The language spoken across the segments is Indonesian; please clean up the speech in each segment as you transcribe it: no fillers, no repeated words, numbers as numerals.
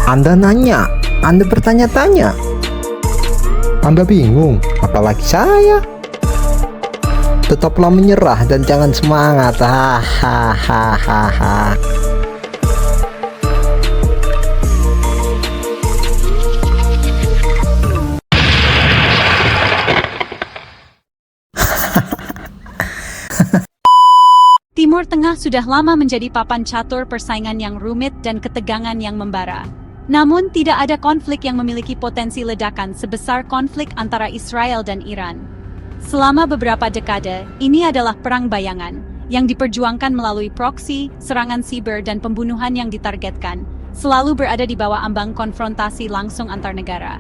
Anda nanya, Anda bertanya-tanya, Anda bingung, apalagi saya. Tetaplah menyerah dan jangan semangat. Hahaha. Timur Tengah sudah lama menjadi papan catur persaingan yang rumit dan ketegangan yang membara. Namun tidak ada konflik yang memiliki potensi ledakan sebesar konflik antara Israel dan Iran. Selama beberapa dekade, ini adalah perang bayangan yang diperjuangkan melalui proksi, serangan siber dan pembunuhan yang ditargetkan, selalu berada di bawah ambang konfrontasi langsung antar negara.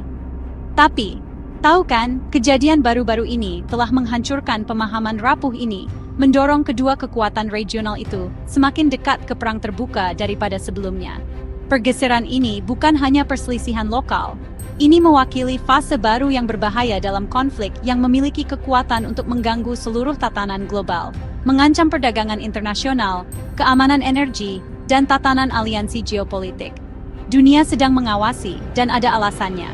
Tapi, tahu kan, kejadian baru-baru ini telah menghancurkan pemahaman rapuh ini, mendorong kedua kekuatan regional itu semakin dekat ke perang terbuka daripada sebelumnya. Pergeseran ini bukan hanya perselisihan lokal. Ini mewakili fase baru yang berbahaya dalam konflik yang memiliki kekuatan untuk mengganggu seluruh tatanan global, mengancam perdagangan internasional, keamanan energi, dan tatanan aliansi geopolitik. Dunia sedang mengawasi, dan ada alasannya.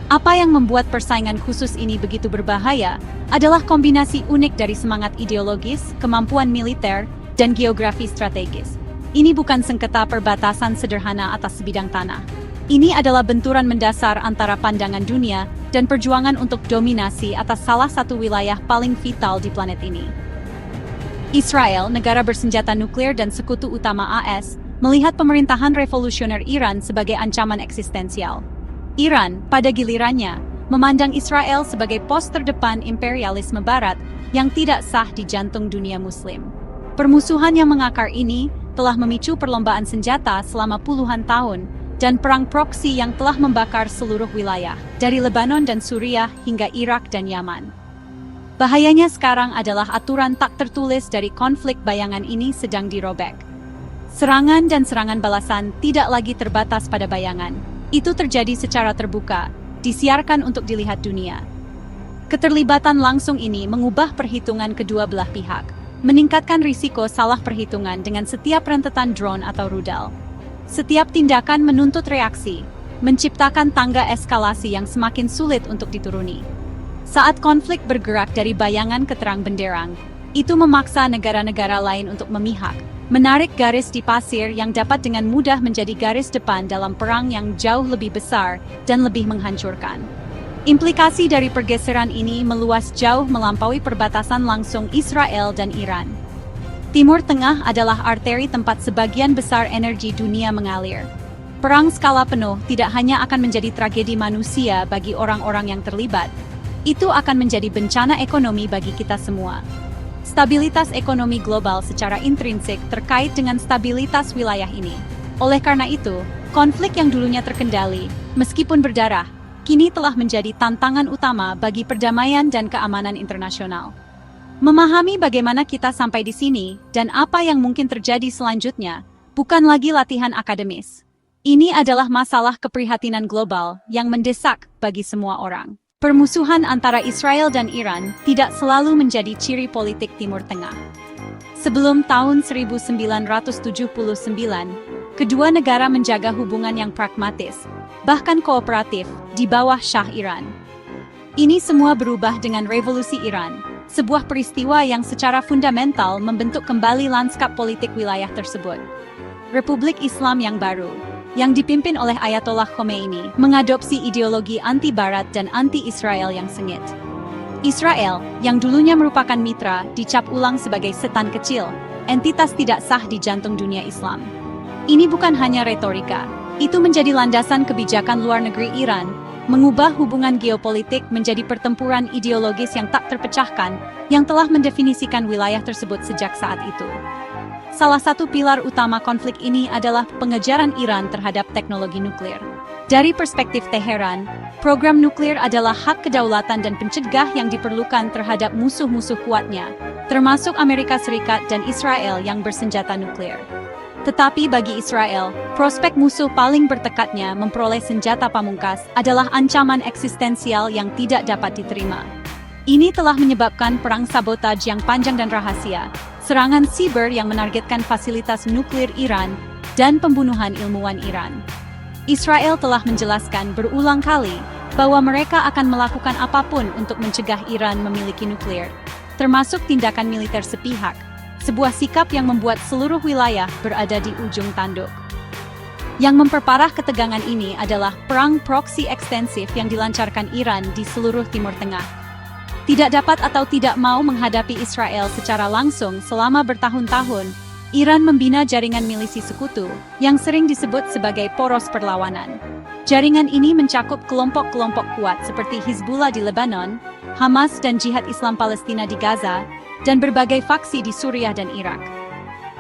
Apa yang membuat persaingan khusus ini begitu berbahaya adalah kombinasi unik dari semangat ideologis, kemampuan militer, dan geografi strategis. Ini bukan sengketa perbatasan sederhana atas sebidang tanah. Ini adalah benturan mendasar antara pandangan dunia dan perjuangan untuk dominasi atas salah satu wilayah paling vital di planet ini. Israel, negara bersenjata nuklir dan sekutu utama AS, melihat pemerintahan revolusioner Iran sebagai ancaman eksistensial. Iran, pada gilirannya, memandang Israel sebagai pos terdepan imperialisme barat yang tidak sah di jantung dunia muslim. Permusuhan yang mengakar ini telah memicu perlombaan senjata selama puluhan tahun dan perang proksi yang telah membakar seluruh wilayah, dari Lebanon dan Suriah hingga Irak dan Yaman. Bahayanya sekarang adalah aturan tak tertulis dari konflik bayangan ini sedang dirobek. Serangan dan serangan balasan tidak lagi terbatas pada bayangan. Itu terjadi secara terbuka, disiarkan untuk dilihat dunia. Keterlibatan langsung ini mengubah perhitungan kedua belah pihak, meningkatkan risiko salah perhitungan dengan setiap rentetan drone atau rudal. Setiap tindakan menuntut reaksi, menciptakan tangga eskalasi yang semakin sulit untuk dituruni. Saat konflik bergerak dari bayangan ke terang benderang, itu memaksa negara-negara lain untuk memihak, menarik garis di pasir yang dapat dengan mudah menjadi garis depan dalam perang yang jauh lebih besar dan lebih menghancurkan. Implikasi dari pergeseran ini meluas jauh melampaui perbatasan langsung Israel dan Iran. Timur Tengah adalah arteri tempat sebagian besar energi dunia mengalir. Perang skala penuh tidak hanya akan menjadi tragedi manusia bagi orang-orang yang terlibat, itu akan menjadi bencana ekonomi bagi kita semua. Stabilitas ekonomi global secara intrinsik terkait dengan stabilitas wilayah ini. Oleh karena itu, konflik yang dulunya terkendali, meskipun berdarah, kini telah menjadi tantangan utama bagi perdamaian dan keamanan internasional. Memahami bagaimana kita sampai di sini dan apa yang mungkin terjadi selanjutnya bukan lagi latihan akademis. Ini adalah masalah keprihatinan global yang mendesak bagi semua orang. Permusuhan antara Israel dan Iran tidak selalu menjadi ciri politik Timur Tengah. Sebelum tahun 1979, kedua negara menjaga hubungan yang pragmatis, bahkan kooperatif, di bawah Shah Iran. Ini semua berubah dengan Revolusi Iran, sebuah peristiwa yang secara fundamental membentuk kembali lanskap politik wilayah tersebut. Republik Islam yang baru, yang dipimpin oleh Ayatollah Khomeini, mengadopsi ideologi anti-Barat dan anti-Israel yang sengit. Israel, yang dulunya merupakan mitra, dicap ulang sebagai setan kecil, entitas tidak sah di jantung dunia Islam. Ini bukan hanya retorika, itu menjadi landasan kebijakan luar negeri Iran, mengubah hubungan geopolitik menjadi pertempuran ideologis yang tak terpecahkan, yang telah mendefinisikan wilayah tersebut sejak saat itu. Salah satu pilar utama konflik ini adalah pengejaran Iran terhadap teknologi nuklir. Dari perspektif Teheran, program nuklir adalah hak kedaulatan dan pencegah yang diperlukan terhadap musuh-musuh kuatnya, termasuk Amerika Serikat dan Israel yang bersenjata nuklir. Tetapi bagi Israel, prospek musuh paling bertekadnya memperoleh senjata pamungkas adalah ancaman eksistensial yang tidak dapat diterima. Ini telah menyebabkan perang sabotaj yang panjang dan rahasia, serangan siber yang menargetkan fasilitas nuklir Iran, dan pembunuhan ilmuwan Iran. Israel telah menjelaskan berulang kali bahwa mereka akan melakukan apapun untuk mencegah Iran memiliki nuklir, termasuk tindakan militer sepihak, sebuah sikap yang membuat seluruh wilayah berada di ujung tanduk. Yang memperparah ketegangan ini adalah perang proksi ekstensif yang dilancarkan Iran di seluruh Timur Tengah. Tidak dapat atau tidak mau menghadapi Israel secara langsung selama bertahun-tahun, Iran membina jaringan milisi sekutu yang sering disebut sebagai poros perlawanan. Jaringan ini mencakup kelompok-kelompok kuat seperti Hizbullah di Lebanon, Hamas dan Jihad Islam Palestina di Gaza, dan berbagai faksi di Suriah dan Irak.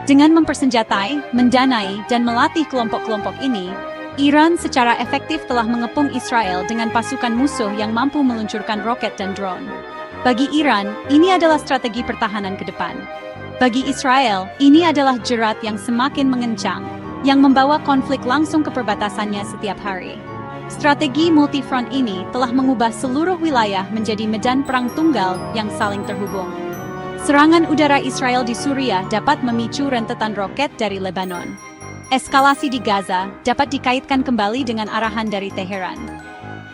Dengan mempersenjatai, mendanai, dan melatih kelompok-kelompok ini, Iran secara efektif telah mengepung Israel dengan pasukan musuh yang mampu meluncurkan roket dan drone. Bagi Iran, ini adalah strategi pertahanan ke depan. Bagi Israel, ini adalah jerat yang semakin mengencang, yang membawa konflik langsung ke perbatasannya setiap hari. Strategi multifront ini telah mengubah seluruh wilayah menjadi medan perang tunggal yang saling terhubung. Serangan udara Israel di Suriah dapat memicu rentetan roket dari Lebanon. Eskalasi di Gaza dapat dikaitkan kembali dengan arahan dari Teheran.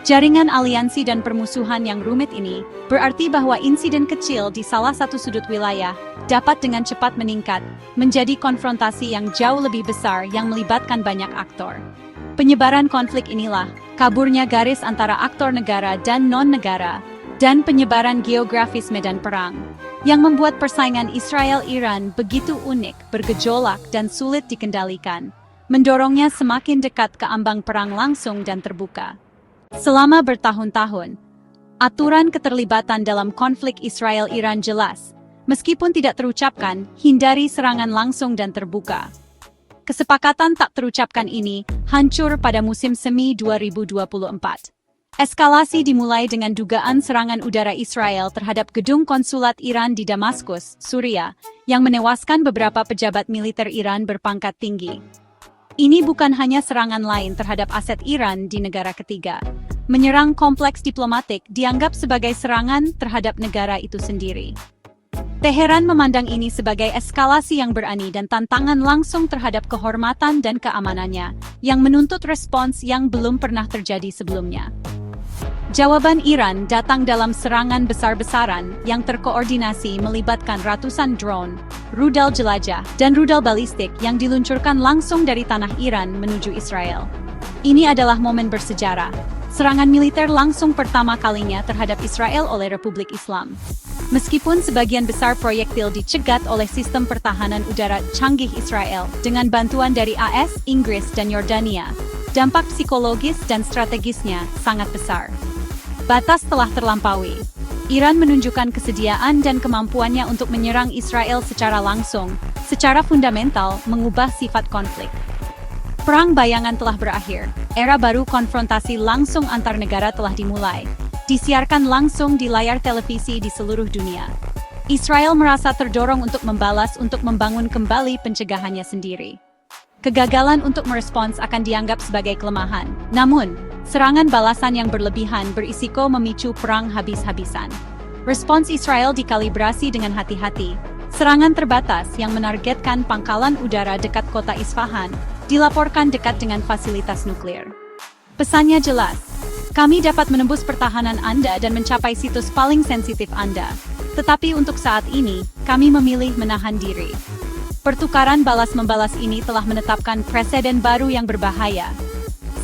Jaringan aliansi dan permusuhan yang rumit ini berarti bahwa insiden kecil di salah satu sudut wilayah dapat dengan cepat meningkat menjadi konfrontasi yang jauh lebih besar yang melibatkan banyak aktor. Penyebaran konflik inilah, kaburnya garis antara aktor negara dan non-negara, dan penyebaran geografis medan perang, yang membuat persaingan Israel-Iran begitu unik, bergejolak, dan sulit dikendalikan, mendorongnya semakin dekat ke ambang perang langsung dan terbuka. Selama bertahun-tahun, aturan keterlibatan dalam konflik Israel-Iran jelas, meskipun tidak terucapkan, hindari serangan langsung dan terbuka. Kesepakatan tak terucapkan ini hancur pada musim semi 2024. Eskalasi dimulai dengan dugaan serangan udara Israel terhadap gedung konsulat Iran di Damaskus, Suriah, yang menewaskan beberapa pejabat militer Iran berpangkat tinggi. Ini bukan hanya serangan lain terhadap aset Iran di negara ketiga. Menyerang kompleks diplomatik dianggap sebagai serangan terhadap negara itu sendiri. Teheran memandang ini sebagai eskalasi yang berani dan tantangan langsung terhadap kehormatan dan keamanannya, yang menuntut respons yang belum pernah terjadi sebelumnya. Jawaban Iran datang dalam serangan besar-besaran yang terkoordinasi melibatkan ratusan drone, rudal jelajah, dan rudal balistik yang diluncurkan langsung dari tanah Iran menuju Israel. Ini adalah momen bersejarah, serangan militer langsung pertama kalinya terhadap Israel oleh Republik Islam. Meskipun sebagian besar proyektil dicegat oleh sistem pertahanan udara canggih Israel dengan bantuan dari AS, Inggris, dan Yordania, dampak psikologis dan strategisnya sangat besar. Batas telah terlampaui. Iran menunjukkan kesediaan dan kemampuannya untuk menyerang Israel secara langsung, secara fundamental mengubah sifat konflik. Perang bayangan telah berakhir. Era baru konfrontasi langsung antar negara telah dimulai. Disiarkan langsung di layar televisi di seluruh dunia. Israel merasa terdorong untuk membalas untuk membangun kembali pencegahannya sendiri. Kegagalan untuk merespons akan dianggap sebagai kelemahan. Namun, serangan balasan yang berlebihan berisiko memicu perang habis-habisan. Respons Israel dikalibrasi dengan hati-hati. Serangan terbatas yang menargetkan pangkalan udara dekat kota Isfahan dilaporkan dekat dengan fasilitas nuklir. Pesannya jelas. Kami dapat menembus pertahanan Anda dan mencapai situs paling sensitif Anda. Tetapi untuk saat ini, kami memilih menahan diri. Pertukaran balas-membalas ini telah menetapkan preseden baru yang berbahaya.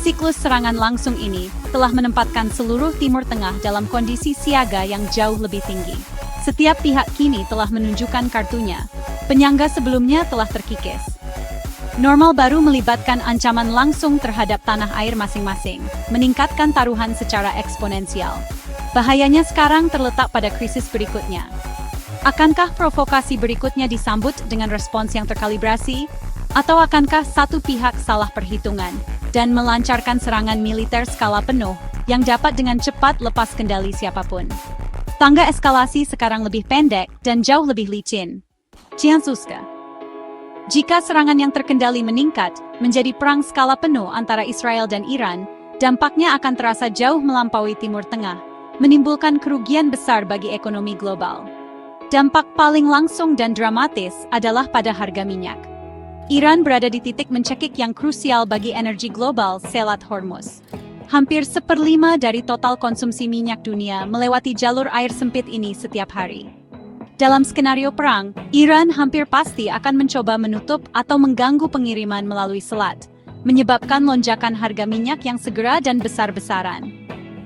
Siklus serangan langsung ini telah menempatkan seluruh Timur Tengah dalam kondisi siaga yang jauh lebih tinggi. Setiap pihak kini telah menunjukkan kartunya. Penyangga sebelumnya telah terkikis. Normal baru melibatkan ancaman langsung terhadap tanah air masing-masing, meningkatkan taruhan secara eksponensial. Bahayanya sekarang terletak pada krisis berikutnya. Akankah provokasi berikutnya disambut dengan respons yang terkalibrasi? Atau akankah satu pihak salah perhitungan dan melancarkan serangan militer skala penuh yang dapat dengan cepat lepas kendali siapapun? Tangga eskalasi sekarang lebih pendek dan jauh lebih licin. Ciansuska. Jika serangan yang terkendali meningkat menjadi perang skala penuh antara Israel dan Iran, dampaknya akan terasa jauh melampaui Timur Tengah, menimbulkan kerugian besar bagi ekonomi global. Dampak paling langsung dan dramatis adalah pada harga minyak. Iran berada di titik mencekik yang krusial bagi energi global Selat Hormuz. Hampir 1/5 dari total konsumsi minyak dunia melewati jalur air sempit ini setiap hari. Dalam skenario perang, Iran hampir pasti akan mencoba menutup atau mengganggu pengiriman melalui selat, menyebabkan lonjakan harga minyak yang segera dan besar-besaran.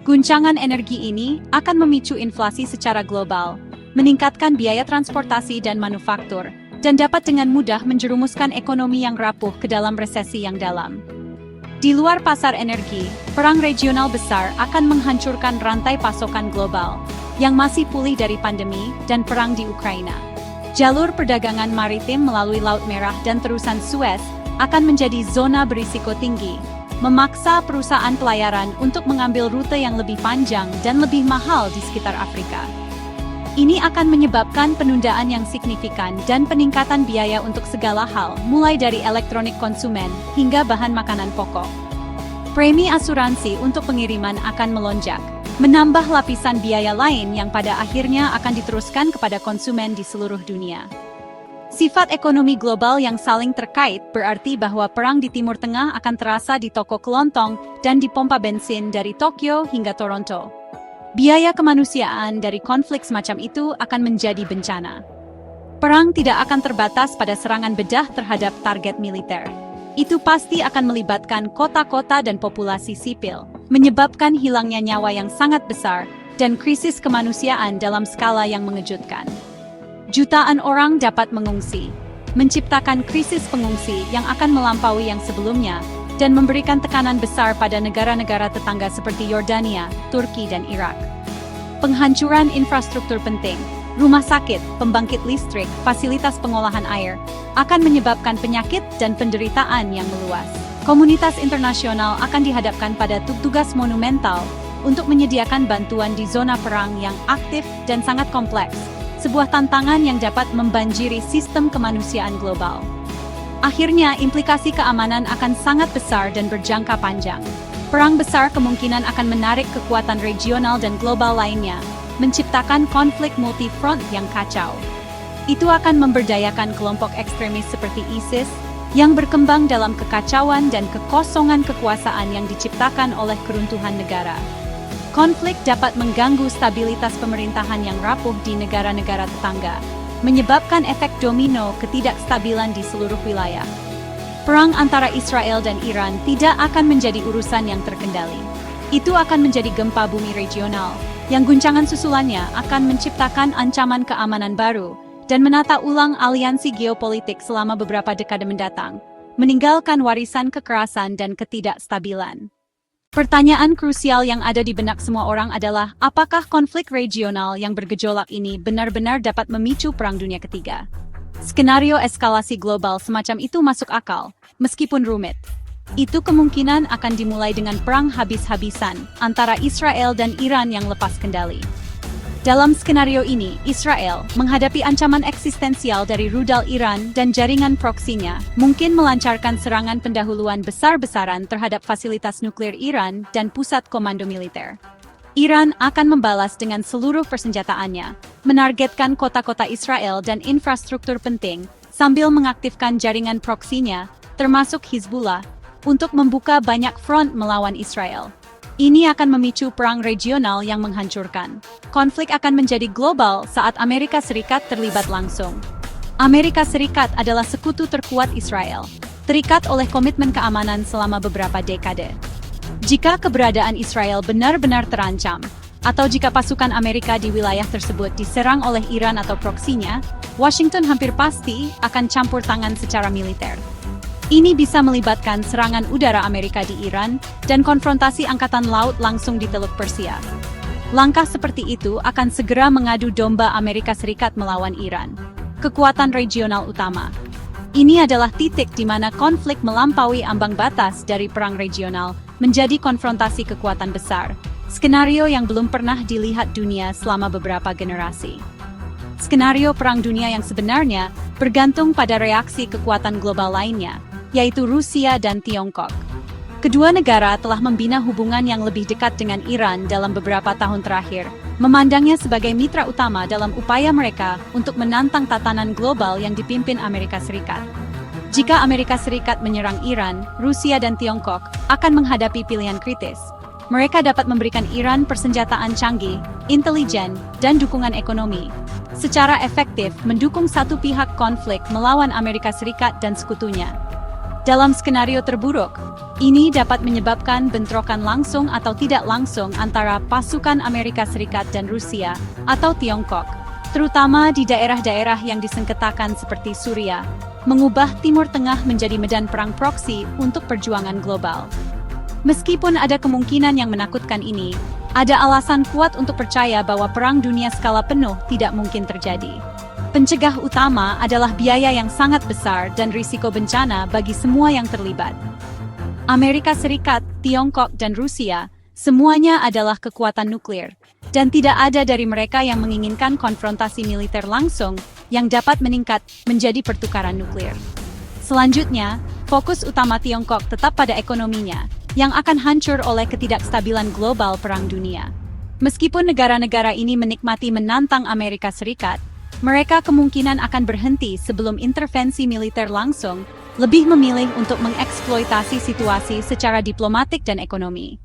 Guncangan energi ini akan memicu inflasi secara global, meningkatkan biaya transportasi dan manufaktur, dan dapat dengan mudah menjerumuskan ekonomi yang rapuh ke dalam resesi yang dalam. Di luar pasar energi, perang regional besar akan menghancurkan rantai pasokan global, yang masih pulih dari pandemi dan perang di Ukraina. Jalur perdagangan maritim melalui Laut Merah dan terusan Suez akan menjadi zona berisiko tinggi, memaksa perusahaan pelayaran untuk mengambil rute yang lebih panjang dan lebih mahal di sekitar Afrika. Ini akan menyebabkan penundaan yang signifikan dan peningkatan biaya untuk segala hal, mulai dari elektronik konsumen hingga bahan makanan pokok. Premi asuransi untuk pengiriman akan melonjak, menambah lapisan biaya lain yang pada akhirnya akan diteruskan kepada konsumen di seluruh dunia. Sifat ekonomi global yang saling terkait berarti bahwa perang di Timur Tengah akan terasa di toko kelontong dan di pompa bensin dari Tokyo hingga Toronto. Biaya kemanusiaan dari konflik semacam itu akan menjadi bencana. Perang tidak akan terbatas pada serangan bedah terhadap target militer. Itu pasti akan melibatkan kota-kota dan populasi sipil, menyebabkan hilangnya nyawa yang sangat besar dan krisis kemanusiaan dalam skala yang mengejutkan. Jutaan orang dapat mengungsi, menciptakan krisis pengungsi yang akan melampaui yang sebelumnya, dan memberikan tekanan besar pada negara-negara tetangga seperti Yordania, Turki, dan Irak. Penghancuran infrastruktur penting, rumah sakit, pembangkit listrik, fasilitas pengolahan air, akan menyebabkan penyakit dan penderitaan yang meluas. Komunitas internasional akan dihadapkan pada tugas monumental untuk menyediakan bantuan di zona perang yang aktif dan sangat kompleks, sebuah tantangan yang dapat membanjiri sistem kemanusiaan global. Akhirnya, implikasi keamanan akan sangat besar dan berjangka panjang. Perang besar kemungkinan akan menarik kekuatan regional dan global lainnya, menciptakan konflik multi-front yang kacau. Itu akan memberdayakan kelompok ekstremis seperti ISIS, yang berkembang dalam kekacauan dan kekosongan kekuasaan yang diciptakan oleh keruntuhan negara. Konflik dapat mengganggu stabilitas pemerintahan yang rapuh di negara-negara tetangga, menyebabkan efek domino ketidakstabilan di seluruh wilayah. Perang antara Israel dan Iran tidak akan menjadi urusan yang terkendali. Itu akan menjadi gempa bumi regional, yang guncangan susulannya akan menciptakan ancaman keamanan baru dan menata ulang aliansi geopolitik selama beberapa dekade mendatang, meninggalkan warisan kekerasan dan ketidakstabilan. Pertanyaan krusial yang ada di benak semua orang adalah, apakah konflik regional yang bergejolak ini benar-benar dapat memicu Perang Dunia Ketiga? Skenario eskalasi global semacam itu masuk akal, meskipun rumit. Itu kemungkinan akan dimulai dengan perang habis-habisan antara Israel dan Iran yang lepas kendali. Dalam skenario ini, Israel, menghadapi ancaman eksistensial dari rudal Iran dan jaringan proksinya, mungkin melancarkan serangan pendahuluan besar-besaran terhadap fasilitas nuklir Iran dan pusat komando militer. Iran akan membalas dengan seluruh persenjataannya, menargetkan kota-kota Israel dan infrastruktur penting, sambil mengaktifkan jaringan proksinya, termasuk Hizbullah, untuk membuka banyak front melawan Israel. Ini akan memicu perang regional yang menghancurkan. Konflik akan menjadi global saat Amerika Serikat terlibat langsung. Amerika Serikat adalah sekutu terkuat Israel, terikat oleh komitmen keamanan selama beberapa dekade. Jika keberadaan Israel benar-benar terancam, atau jika pasukan Amerika di wilayah tersebut diserang oleh Iran atau proksinya, Washington hampir pasti akan campur tangan secara militer. Ini bisa melibatkan serangan udara Amerika di Iran dan konfrontasi angkatan laut langsung di Teluk Persia. Langkah seperti itu akan segera mengadu domba Amerika Serikat melawan Iran, kekuatan regional utama. Ini adalah titik di mana konflik melampaui ambang batas dari perang regional menjadi konfrontasi kekuatan besar, skenario yang belum pernah dilihat dunia selama beberapa generasi. Skenario Perang Dunia yang sebenarnya bergantung pada reaksi kekuatan global lainnya, yaitu Rusia dan Tiongkok. Kedua negara telah membina hubungan yang lebih dekat dengan Iran dalam beberapa tahun terakhir, memandangnya sebagai mitra utama dalam upaya mereka untuk menantang tatanan global yang dipimpin Amerika Serikat. Jika Amerika Serikat menyerang Iran, Rusia dan Tiongkok akan menghadapi pilihan kritis. Mereka dapat memberikan Iran persenjataan canggih, intelijen, dan dukungan ekonomi. Secara efektif mendukung satu pihak konflik melawan Amerika Serikat dan sekutunya. Dalam skenario terburuk, ini dapat menyebabkan bentrokan langsung atau tidak langsung antara pasukan Amerika Serikat dan Rusia atau Tiongkok, terutama di daerah-daerah yang disengketakan seperti Suriah, mengubah Timur Tengah menjadi medan perang proksi untuk perjuangan global. Meskipun ada kemungkinan yang menakutkan ini, ada alasan kuat untuk percaya bahwa perang dunia skala penuh tidak mungkin terjadi. Pencegah utama adalah biaya yang sangat besar dan risiko bencana bagi semua yang terlibat. Amerika Serikat, Tiongkok, dan Rusia semuanya adalah kekuatan nuklir, dan tidak ada dari mereka yang menginginkan konfrontasi militer langsung yang dapat meningkat menjadi pertukaran nuklir. Selanjutnya, fokus utama Tiongkok tetap pada ekonominya, yang akan hancur oleh ketidakstabilan global perang dunia. Meskipun negara-negara ini menikmati menantang Amerika Serikat, mereka kemungkinan akan berhenti sebelum intervensi militer langsung, lebih memilih untuk mengeksploitasi situasi secara diplomatik dan ekonomi.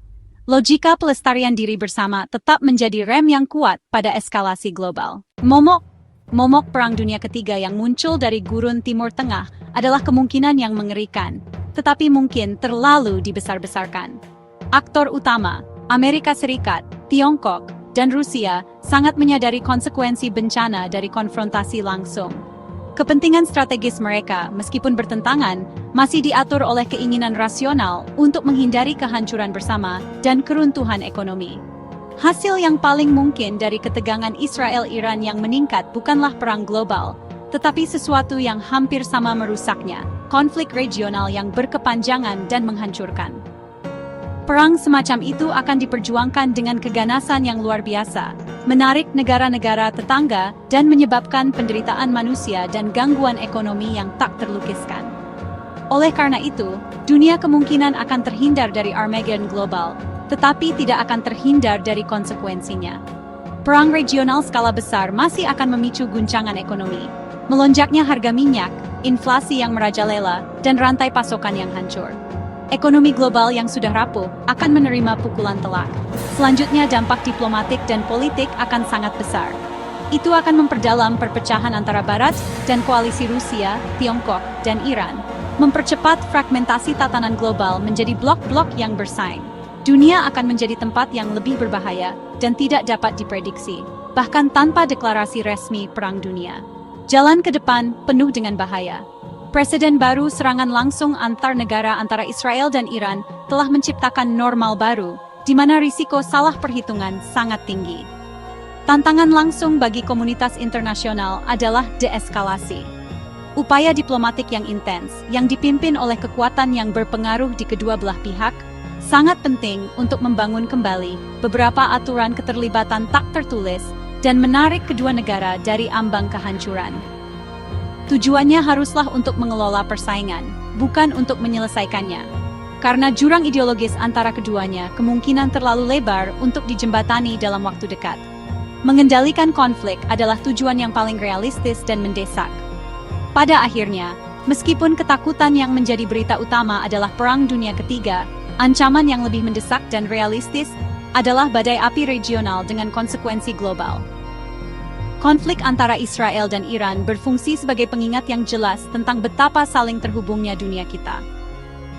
Logika pelestarian diri bersama tetap menjadi rem yang kuat pada eskalasi global. Momok Perang Dunia Ketiga yang muncul dari gurun Timur Tengah adalah kemungkinan yang mengerikan, tetapi mungkin terlalu dibesar-besarkan. Aktor utama, Amerika Serikat, Tiongkok, dan Rusia sangat menyadari konsekuensi bencana dari konfrontasi langsung. Kepentingan strategis mereka, meskipun bertentangan, masih diatur oleh keinginan rasional untuk menghindari kehancuran bersama dan keruntuhan ekonomi. Hasil yang paling mungkin dari ketegangan Israel-Iran yang meningkat bukanlah perang global, tetapi sesuatu yang hampir sama merusaknya, konflik regional yang berkepanjangan dan menghancurkan. Perang semacam itu akan diperjuangkan dengan keganasan yang luar biasa, menarik negara-negara tetangga dan menyebabkan penderitaan manusia dan gangguan ekonomi yang tak terlukiskan. Oleh karena itu, dunia kemungkinan akan terhindar dari Armageddon global, tetapi tidak akan terhindar dari konsekuensinya. Perang regional skala besar masih akan memicu guncangan ekonomi, melonjaknya harga minyak, inflasi yang merajalela, dan rantai pasokan yang hancur. Ekonomi global yang sudah rapuh akan menerima pukulan telak. Selanjutnya, dampak diplomatik dan politik akan sangat besar. Itu akan memperdalam perpecahan antara Barat dan koalisi Rusia, Tiongkok, dan Iran, mempercepat fragmentasi tatanan global menjadi blok-blok yang bersaing. Dunia akan menjadi tempat yang lebih berbahaya dan tidak dapat diprediksi, bahkan tanpa deklarasi resmi perang dunia. Jalan ke depan penuh dengan bahaya. Presiden baru serangan langsung antar negara antara Israel dan Iran telah menciptakan normal baru, di mana risiko salah perhitungan sangat tinggi. Tantangan langsung bagi komunitas internasional adalah deeskalasi. Upaya diplomatik yang intens, yang dipimpin oleh kekuatan yang berpengaruh di kedua belah pihak, sangat penting untuk membangun kembali beberapa aturan keterlibatan tak tertulis dan menarik kedua negara dari ambang kehancuran. Tujuannya haruslah untuk mengelola persaingan, bukan untuk menyelesaikannya. Karena jurang ideologis antara keduanya kemungkinan terlalu lebar untuk dijembatani dalam waktu dekat. Mengendalikan konflik adalah tujuan yang paling realistis dan mendesak. Pada akhirnya, meskipun ketakutan yang menjadi berita utama adalah Perang Dunia Ketiga, ancaman yang lebih mendesak dan realistis adalah badai api regional dengan konsekuensi global. Konflik antara Israel dan Iran berfungsi sebagai pengingat yang jelas tentang betapa saling terhubungnya dunia kita.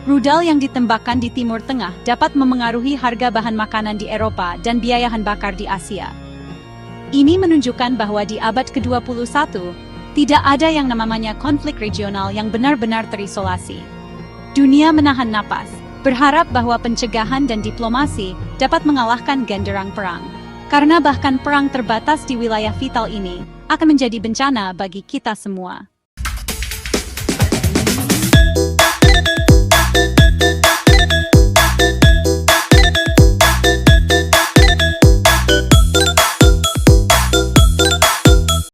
Rudal yang ditembakkan di Timur Tengah dapat memengaruhi harga bahan makanan di Eropa dan biaya bahan bakar di Asia. Ini menunjukkan bahwa di abad ke-21, tidak ada yang namanya konflik regional yang benar-benar terisolasi. Dunia menahan napas, berharap bahwa pencegahan dan diplomasi dapat mengalahkan genderang perang. Karena bahkan perang terbatas di wilayah vital ini akan menjadi bencana bagi kita semua.